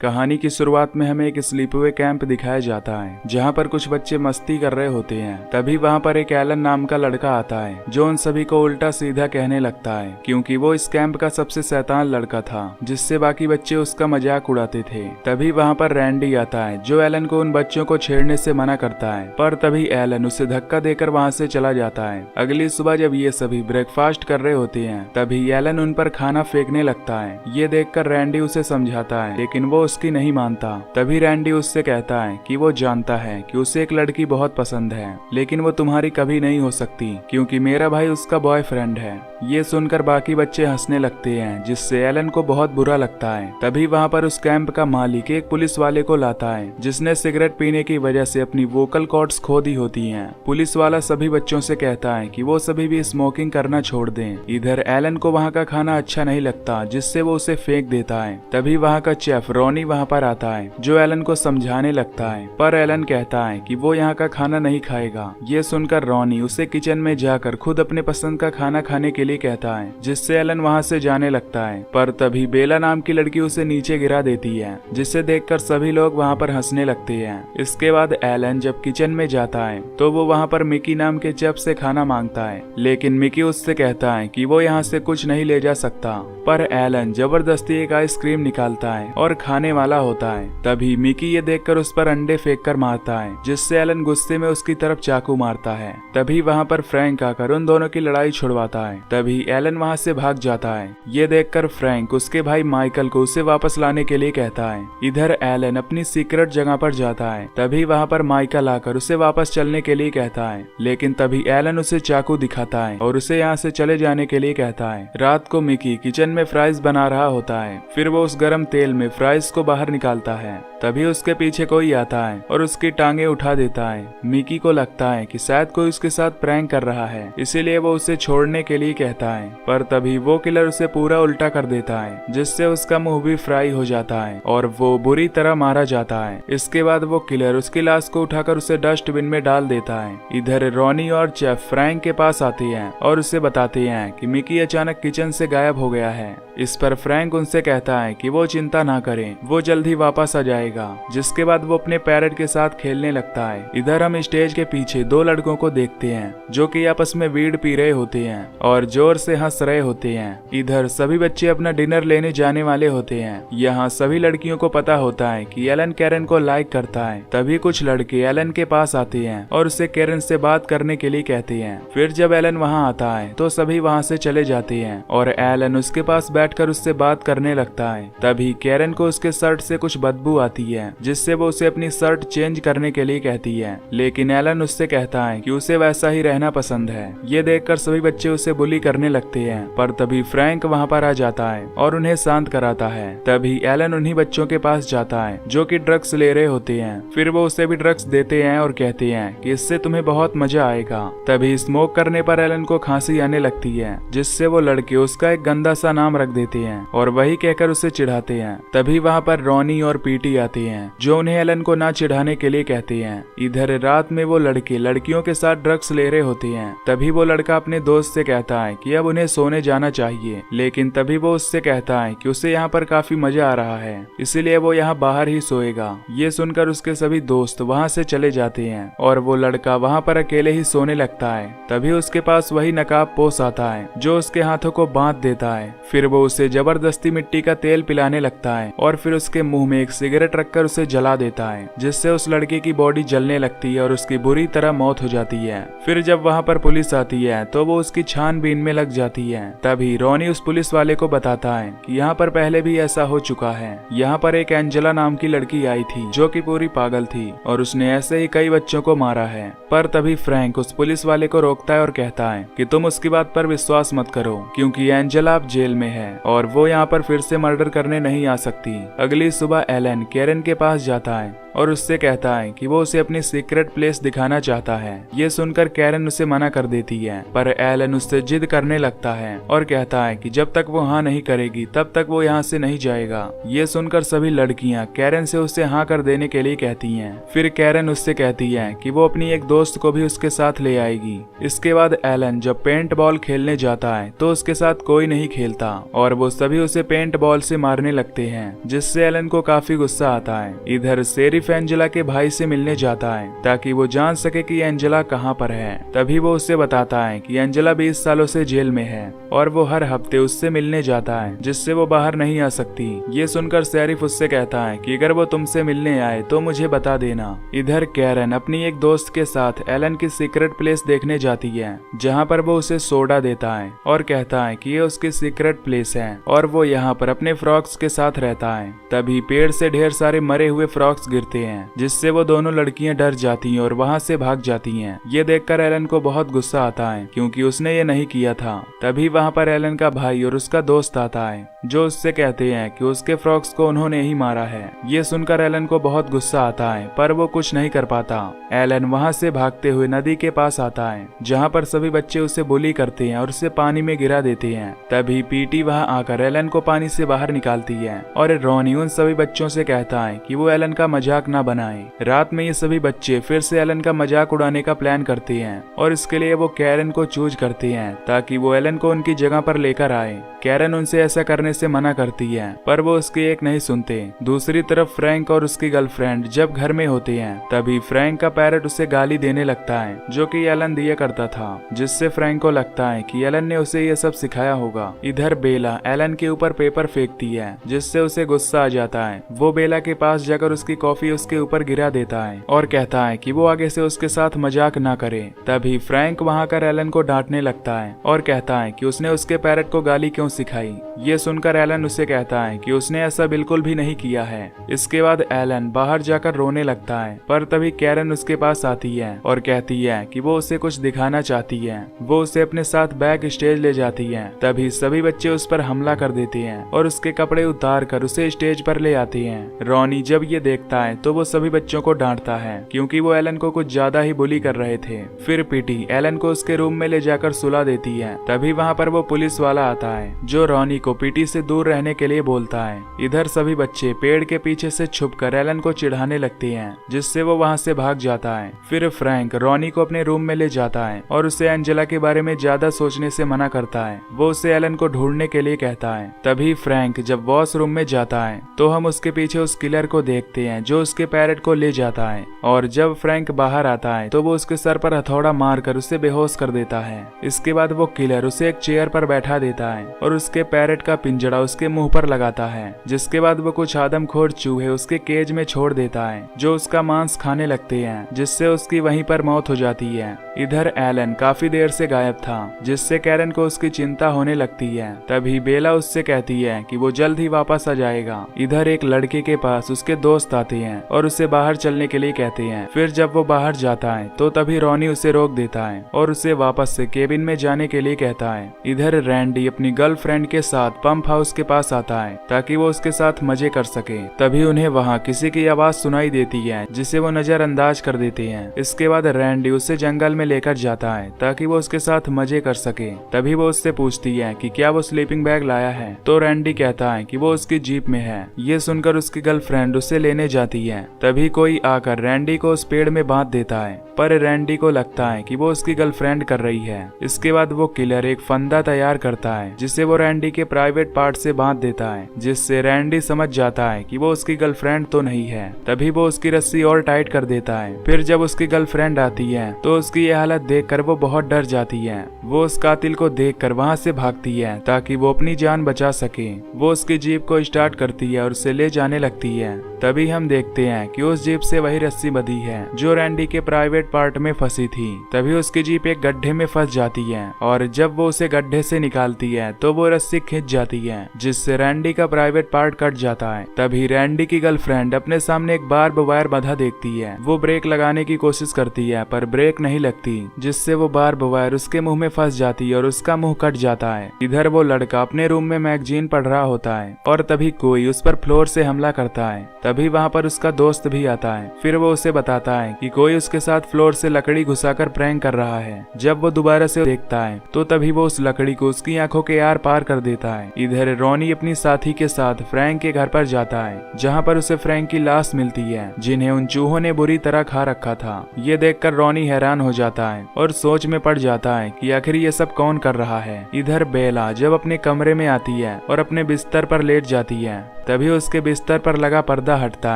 कहानी की शुरुआत में हमें एक स्लीपवे कैंप दिखाया जाता है जहाँ पर कुछ बच्चे मस्ती कर रहे होते हैं। तभी वहाँ पर एक एलन नाम का लड़का आता है जो उन सभी को उल्टा सीधा कहने लगता है क्योंकि वो इस कैंप का सबसे शैतान लड़का था जिससे बाकी बच्चे उसका मजाक उड़ाते थे। तभी वहाँ पर रैंडी आता है जो एलन को उन बच्चों को छेड़ने से मना करता है, पर तभी एलन उसे धक्का देकर वहाँ से चला जाता है। अगली सुबह जब ये सभी ब्रेकफास्ट कर रहे होते हैं तभी एलन उन पर खाना फेंकने लगता है। ये देखकर रैंडी उसे समझाता है लेकिन वो उसकी नहीं मानता। तभी रैंडी उससे कहता है कि वो जानता है कि उसे एक लड़की बहुत पसंद है लेकिन वो तुम्हारी कभी नहीं हो सकती क्योंकि मेरा भाई उसका बॉयफ्रेंड है। ये सुनकर बाकी बच्चे हंसने लगते हैं जिससे एलन को बहुत बुरा लगता है। तभी वहाँ पर उस कैंप का मालिक एक पुलिस वाले को लाता है जिसने सिगरेट पीने की वजह से अपनी वोकल कॉर्ड्स खो दी होती हैं। पुलिस वाला सभी बच्चों से कहता है कि वो सभी भी स्मोकिंग करना छोड़ दें। इधर एलन को वहाँ का खाना अच्छा नहीं लगता जिससे वो उसे फेंक देता है। तभी वहाँ का शेफ रॉनी वहाँ पर आता है जो एलन को समझाने लगता है, पर एलन कहता है कि वो यहाँ का खाना नहीं खाएगा। ये सुनकर रॉनी उसे किचन में जाकर खुद अपने पसंद का खाना खाने के लिए कहता है जिससे एलन वहाँ से जाने लगता है। पर तभी बेला नाम की लड़की उसे नीचे गिरा देती है जिसे देखकर सभी लोग वहाँ पर हंसने लगते हैं। इसके बाद एलन जब किचन में जाता है तो वो वहाँ पर मिकी नाम के शेफ से खाना मांगता है लेकिन मिकी उससे कहता है कि वो यहाँ से कुछ नहीं ले जा सकता। पर एलन जबरदस्ती एक आइसक्रीम निकालता है और खाने वाला होता है। तभी मिकी ये देखकर उस पर अंडे फेंककर मारता है जिससे एलन गुस्से में उसकी तरफ चाकू मारता है। तभी वहाँ पर फ्रैंक आकर उन दोनों की लड़ाई छुड़वाता है। तभी एलन वहाँ से भाग जाता है। ये देखकर फ्रैंक उसके भाई माइकल को उसे वापस लाने के लिए कहता है। इधर एलन अपनी सीक्रेट जगह पर जाता है। तभी वहाँ पर माइकल आकर उसे वापस चलने के लिए कहता है लेकिन तभी एलन उसे चाकू दिखाता है और उसे यहाँ से चले जाने के लिए कहता है। रात को मिकी किचन में फ्राइज बना रहा होता है। फिर वो उस गर्म तेल में फ्राइज को बाहर निकालता है। तभी उसके पीछे कोई आता है और उसकी टांगे उठा देता है। मिकी को लगता है कि शायद कोई उसके साथ प्रैंक कर रहा है इसीलिए वो उसे छोड़ने के लिए कहता है, पर तभी वो किलर उसे पूरा उल्टा कर देता है जिससे उसका मुंह भी फ्राई हो जाता है और वो बुरी तरह मारा जाता है। इसके बाद वो किलर उसकी लाश को उठाकर उसे डस्टबिन में डाल देता है। इधर रॉनी और शेफ फ्रैंक के पास आते हैं और उसे बताते हैं कि मिकी अचानक किचन से गायब हो गया है। इस पर फ्रैंक उनसे कहता है कि वो चिंता ना करें, वो जल्द ही वापस आ जाएगा। जिसके बाद वो अपने पैरट के साथ खेलने लगता है। इधर हम स्टेज के पीछे दो लड़कों को देखते हैं जो कि आपस में वीड पी रहे होते हैं और जोर से हंस रहे होते हैं। इधर सभी बच्चे अपना डिनर लेने जाने वाले होते हैं। यहाँ सभी लड़कियों को पता होता है कि एलन कैरन को लाइक करता है। तभी कुछ लड़के एलन के पास आते हैं और उसे कैरन से बात करने के लिए कहते हैं। फिर जब एलन वहाँ आता है तो सभी वहाँ से चले जाते हैं और एलन उसके पास बैठकर उससे बात करने लगता है। तभी कैरन को उसके शर्ट से कुछ बदबू आती है जिससे वो उसे अपनी शर्ट चेंज करने के लिए कहती है लेकिन एलन उससे कहता है कि उसे वैसा ही रहना पसंद है। ये देखकर सभी बच्चे उसे बुली करने लगते हैं, पर तभी फ्रैंक वहाँ पर आ जाता है और उन्हें शांत कराता है। तभी एलन उन्हीं बच्चों के पास जाता है जो कि ड्रग्स ले रहे होते हैं। फिर वो उसे भी ड्रग्स देते हैं और कहते हैं कि इससे तुम्हें बहुत मजा आएगा। तभी स्मोक करने पर एलन को खांसी आने लगती है जिससे वो लड़के उसका एक गंदा सा नाम रख देते हैं और वही कहकर उसे चिढ़ाते हैं। तभी वहाँ पर रॉनी और पीटी आते हैं जो उन्हें एलन को ना चिढ़ाने के लिए कहते हैं। इधर रात में वो लड़के लड़कियों के साथ ड्रग्स ले रहे होते हैं। तभी वो लड़का अपने दोस्त से कहता है कि अब उन्हें सोने जाना चाहिए लेकिन तभी वो उससे कहता है कि उसे यहाँ पर काफी मजा आ रहा है इसीलिए वो यहाँ बाहर ही सोएगा। ये सुनकर उसके सभी दोस्त वहाँ से चले जाते हैं और वो लड़का वहाँ पर अकेले ही सोने लगता है। तभी उसके पास वही नकाब पोश आता है जो उसके हाथों को बांध देता है। फिर वो उसे जबरदस्ती मिट्टी का तेल पिलाने लगता है और फिर उसके मुंह में एक सिगरेट रखकर उसे जला देता है जिससे उस लड़के की बॉडी जलने लगती है और उसकी बुरी तरह मौत हो जाती है। फिर जब वहाँ पर पुलिस आती है तो वो उसकी छानबीन में लग जाती है। तभी रॉनी उस पुलिस वाले को बताता है कि यहाँ पर पहले भी ऐसा हो चुका है। यहाँ पर एक एंजेला नाम की लड़की आई थी जो कि पूरी पागल थी और उसने ऐसे ही कई बच्चों को मारा है। पर तभी फ्रैंक उस पुलिस वाले को रोकता है और कहता है कि तुम उसकी बात पर विश्वास मत करो क्योंकि एंजेला अब जेल में है और वो यहाँ पर फिर से मर्डर करने नहीं आ सकती। अगली सुबह एलन कैरन के पास जाता है और उससे कहता है कि वो उसे अपनी सीक्रेट प्लेस दिखाना चाहता है। ये सुनकर कैरन उसे मना कर देती है, पर एलन उससे जिद करने लगता है और कहता है कि जब तक वो हाँ नहीं करेगी तब तक वो यहाँ से नहीं जाएगा। ये सुनकर सभी लड़कियां कैरन से उसे हाँ कर देने के लिए कहती हैं। फिर कैरन उससे कहती है कि वो अपनी एक दोस्त को भी उसके साथ ले आएगी। इसके बाद एलन जब पेंट बॉल खेलने जाता है तो उसके साथ कोई नहीं खेलता और वो सभी उसे पेंट बॉल से मारने लगते हैं, जिससे एलन को काफी गुस्सा आता है। इधर शेरिफ एंजेला के भाई से मिलने जाता है ताकि वो जान सके कि एंजेला कहाँ पर है। तभी वो उससे बताता है कि एंजेला 20 सालों से जेल में है और वो हर हफ्ते उससे मिलने जाता है, जिससे वो बाहर नहीं आ सकती। ये सुनकर शेरिफ उससे कहता है कि अगर वो तुमसे मिलने आए तो मुझे बता देना। इधर कैरन अपनी एक दोस्त के साथ एलन की सीक्रेट प्लेस देखने जाती है, जहाँ पर वो उसे सोडा देता है और कहता है कि ये उसकी सीक्रेट प्लेस है और वो यहाँ पर अपने फ्रॉक्स के साथ रहता है। तभी पेड़ से ढेर सारे मरे हुए फ्रॉक्स गिरते हैं, जिससे वो दोनों लड़कियां डर जाती हैं और वहाँ से भाग जाती हैं। ये देखकर एलन को बहुत गुस्सा आता है क्योंकि उसने ये नहीं किया था। तभी वहाँ पर एलन का भाई और उसका दोस्त आता है, जो उससे कहते हैं कि उसके फ्रॉक्स को उन्होंने ही मारा है। ये सुनकर एलन को बहुत गुस्सा आता है, पर वो कुछ नहीं कर पाता। एलन वहाँ से भागते हुए नदी के पास आता है, जहाँ पर सभी बच्चे उसे बुली करते हैं और उसे पानी में गिरा देते हैं। तभी पीटी वहाँ आकर एलन को पानी से बाहर निकालती है और रॉनी उन सभी बच्चों से कहता है कि वो एलन का मजाक ना बनाए। रात में ये सभी बच्चे फिर से एलन का मजाक उड़ाने का प्लान करते हैं और इसके लिए वो कैरन को चूज करते हैं ताकि वो एलन को उनकी जगह पर लेकर आए। कैरन उनसे ऐसा करने से मना करती है, पर वो उसकी एक नहीं सुनते। दूसरी तरफ फ्रैंक और उसकी गर्लफ्रेंड जब घर में होते हैं तभी फ्रैंक का पैरट उसे गाली देने लगता है, जो कि एलन दिया करता था, जिससे फ्रैंक को लगता है कि एलन ने उसे ये सब सिखाया होगा। इधर बेला एलन के ऊपर पेपर फेंकती है, जिससे उसे गुस्सा आ जाता है। वो बेला के पास जाकर उसकी कॉफी उसके ऊपर गिरा देता है और कहता है कि वो आगे से उसके साथ मजाक ना करे। तभी फ्रैंक वहाँ कर एलन को डांटने लगता है और कहता है कि उसने उसके पैरट को गाली क्यों सिखाई। ये सुनकर एलन उससे कहता है कि उसने ऐसा बिल्कुल भी नहीं किया है। इसके बाद एलन बाहर जाकर रोने लगता है, पर तभी कैरन उसके पास आती है और कहती है कि वो उसे कुछ दिखाना चाहती है। वो उसे अपने साथ बैक स्टेज ले जाती है। तभी सभी बच्चे उस पर हमला कर देते हैं और उसके कपड़े उतार कर उसे स्टेज पर ले आते हैं। रॉनी जब ये देखता है तो वो सभी बच्चों को डांटता है क्योंकि वो एलन को कुछ ज्यादा ही बुली कर रहे थे। फिर पीटी एलन को उसके रूम में ले जाकर सुला देती है। तभी वहाँ पर वो पुलिस वाला आता है, जो रॉनी को पीटी से दूर रहने के लिए बोलता है। इधर सभी बच्चे पेड़ के पीछे से छुपकर एलन को चिढ़ाने लगते हैं, जिससे वो वहाँ से भाग जाता है। फिर फ्रैंक रॉनी को अपने रूम में ले जाता है और उसे एंजेला के बारे में ज्यादा सोचने से मना करता है। वो उसे एलन को ढूंढने के लिए कहता है। तभी फ्रैंक जब वॉशरूम में जाता है तो हम उसके पीछे उस किलर को देखते हैं, जो उसके पैरट को ले जाता है। और जब फ्रैंक बाहर आता है तो वो उसके सर पर हथौड़ा मारकर उसे बेहोश कर देता है। इसके बाद वो किलर उसे एक चेयर पर बैठा देता है और उसके पैरट का पिंजड़ा उसके मुंह पर लगाता है, जिसके बाद वो कुछ आदमखोर चूहे उसके केज में छोड़ देता है, जो उसका मांस खाने लगते हैं, जिससे उसकी वहीं पर मौत हो जाती है। इधर एलन काफी देर से गायब था, जिससे कैरन को उसकी चिंता होने लगती है। तभी बेला उससे कहती है कि वो जल्द ही वापस आ जाएगा। इधर एक लड़के के पास उसके दोस्त आते हैं और उसे बाहर चलने के लिए कहते हैं। फिर जब वो बाहर जाता है तो तभी रॉनी उसे रोक देता है और उसे वापस से केबिन में जाने के लिए कहता है। इधर रैंडी अपनी गर्लफ्रेंड के साथ पंप हाउस के पास आता है ताकि वो उसके साथ मजे कर सके। तभी उन्हें वहाँ किसी की आवाज सुनाई देती है, जिसे वो नजरअंदाज कर देते हैं। इसके बाद रैंडी उसे जंगल में लेकर जाता है ताकि वो उसके साथ मजे कर सके। तभी वो उससे पूछती है कि क्या वो स्लीपिंग बैग लाया है, तो रैंडी कहता है कि वो उसकी जीप में है। ये सुनकर उसकी गर्लफ्रेंड उसे लेने जाती है। तभी कोई आकर रैंडी को उस पेड़ में बांध देता है, पर रैंडी को लगता है कि वो उसकी गर्लफ्रेंड कर रही है। इसके बाद वो किलर एक फंदा तैयार करता है, जिसे वो रैंडी के प्राइवेट पार्ट से बांध देता है, जिससे रैंडी समझ जाता है कि वो उसकी गर्लफ्रेंड तो नहीं है। तभी वो उसकी रस्सी और टाइट कर देता है। फिर जब उसकी गर्लफ्रेंड आती है तो उसकी ये हालत देखकर वो बहुत डर जाती है। वो उस कातिल को देखकर वहाँ से भागती है ताकि वो अपनी जान बचा सके। वो उसकी जीप को स्टार्ट करती है और उसे ले जाने लगती है। तभी हम देखते हैं कि उस जीप से वही रस्सी बंधी है जो रैंडी के प्राइवेट पार्ट में फंसी थी। तभी उसकी जीप एक गड्ढे में फंस जाती है और जब वो उसे गड्ढे से निकालती है तो वो रस्सी खिंच जाती है, जिससे रैंडी का प्राइवेट पार्ट कट जाता है। तभी रैंडी की गर्लफ्रेंड अपने सामने एक बार्ब वायर बंधा देखती है। वो ब्रेक लगाने की कोशिश करती है पर ब्रेक नहीं लगती, जिससे वो बार्ब वायर उसके मुंह में फंस जाती है और उसका मुंह कट जाता है। इधर वो लड़का अपने रूम में मैगजीन पढ़ रहा होता है और तभी कोई उस पर फ्लोर से हमला करता है। तभी वहाँ पर उसकी उसका दोस्त भी आता है। फिर वो उसे बताता है कि कोई उसके साथ फ्लोर से लकड़ी घुसाकर प्रैंक कर रहा है। जब वो दोबारा से देखता है तो तभी वो उस लकड़ी को उसकी आंखों के आर पार कर देता है। इधर रॉनी अपनी साथी के साथ फ्रैंक के घर पर जाता है, जहाँ पर उसे फ्रैंक की लाश मिलती है, जिन्हें उन चूहों ने बुरी तरह खा रखा था। ये देखकर रॉनी हैरान हो जाता है और सोच में पड़ जाता है कि आखिर ये सब कौन कर रहा है। इधर बेला जब अपने कमरे में आती है और अपने बिस्तर पर लेट जाती है, तभी उसके बिस्तर पर लगा पर्दा हटता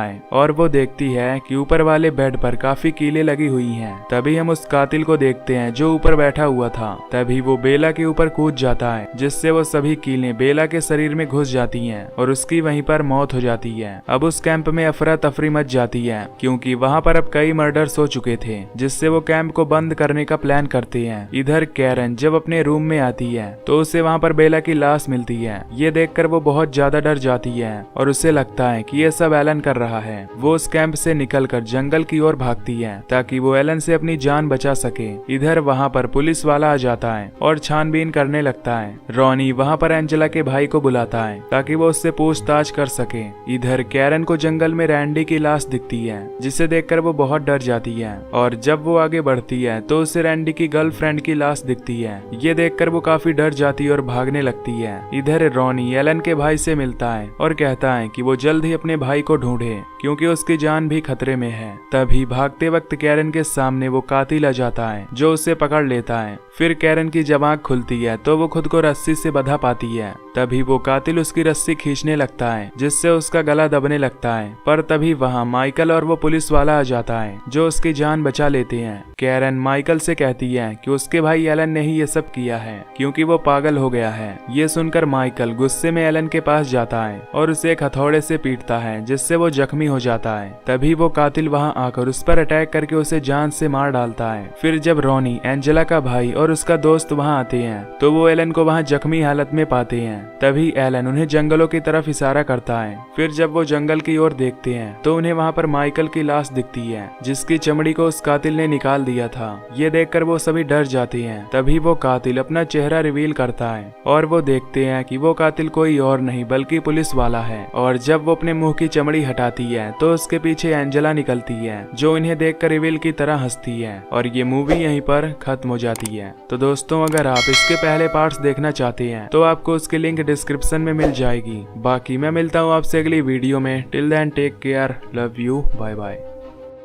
है और वो देखती है कि ऊपर वाले बेड पर काफी कीलें लगी हुई हैं। तभी हम उस कातिल को देखते हैं जो ऊपर बैठा हुआ था। तभी वो बेला के ऊपर कूद जाता है, जिससे वो सभी कीलें बेला के शरीर में घुस जाती हैं और उसकी वहीं पर मौत हो जाती है। अब उस कैंप में अफरा तफरी मच जाती है, क्योंकि वहाँ पर अब कई मर्डर्स हो चुके थे, जिससे वो कैंप को बंद करने का प्लान करते हैं। इधर कैरन जब अपने रूम में आती है तो उसे वहाँ पर बेला की लाश मिलती है। ये देखकर वो बहुत ज्यादा डर जाती है और उसे लगता है कि ये सब एलन कर रहा है। वो उस कैंप से निकलकर जंगल की ओर भागती है ताकि वो एलन से अपनी जान बचा सके। इधर वहाँ पर पुलिस वाला आ जाता है और छानबीन करने लगता है। रॉनी वहाँ पर एंजेला के भाई को बुलाता है ताकि वो उससे पूछताछ कर सके। इधर कैरन को जंगल में रैंडी की लाश दिखती है, जिसे देखकर वो बहुत डर जाती है और जब वो आगे बढ़ती है तो उसे रैंडी की गर्लफ्रेंड की लाश दिखती है। ये देखकर वो काफी डर जाती है और भागने लगती है। इधर रॉनी एलन के भाई से मिलता है और कहता है कि वो जल्द ही अपने भाई को ढूंढे, क्योंकि उसकी जान भी खतरे में है। तभी भागते वक्त कैरन के सामने वो कातिल आ जाता है जो उसे पकड़ लेता है। फिर कैरन की जब आंख खुलती है तो वो खुद को रस्सी से बंधा पाती है। तभी वो कातिल उसकी रस्सी खींचने लगता है, जिससे उसका गला दबने लगता है। पर तभी वहाँ माइकल और वो पुलिस वाला आ जाता है जो उसकी जान बचा लेते हैं। कैरन माइकल से कहती है कि उसके भाई एलन ने ही ये सब किया है, क्योंकि वो पागल हो गया है। ये सुनकर माइकल गुस्से में एलन के पास जाता है और उसे एक हथौड़े से पीटता है, जिससे वो जख्मी हो जाता है। तभी वो कातिल वहाँ आकर उस पर अटैक करके उसे जान से मार डालता है। फिर जब रॉनी, एंजेला का भाई और उसका दोस्त वहाँ आते हैं तो वो एलन को वहाँ जख्मी हालत में पाते हैं। तभी एलन उन्हें जंगलों की तरफ इशारा करता है। फिर जब वो जंगल की ओर देखते हैं तो उन्हें वहाँ पर माइकल की लाश दिखती है, जिसकी चमड़ी को उस कातिल ने निकाल दिया था। ये देखकर वो सभी डर जाते हैं। तभी वो कातिल अपना चेहरा रिवील करता है और वो देखते हैं कि वो कातिल कोई और नहीं बल्कि पुलिस वाला है। और जब वो अपने मुंह की चमड़ी हटाती है तो उसके पीछे एंजेला निकलती है, जो इन्हें देखकर रिवील की तरह हंसती है। और ये मूवी यहीं पर खत्म हो जाती है। तो दोस्तों, अगर आप इसके पहले पार्ट्स देखना चाहते हैं तो आपको उसकी लिंक डिस्क्रिप्शन में मिल जाएगी। बाकी मैं मिलता हूँ आपसे अगली वीडियो में। Till then take care, love you, bye bye.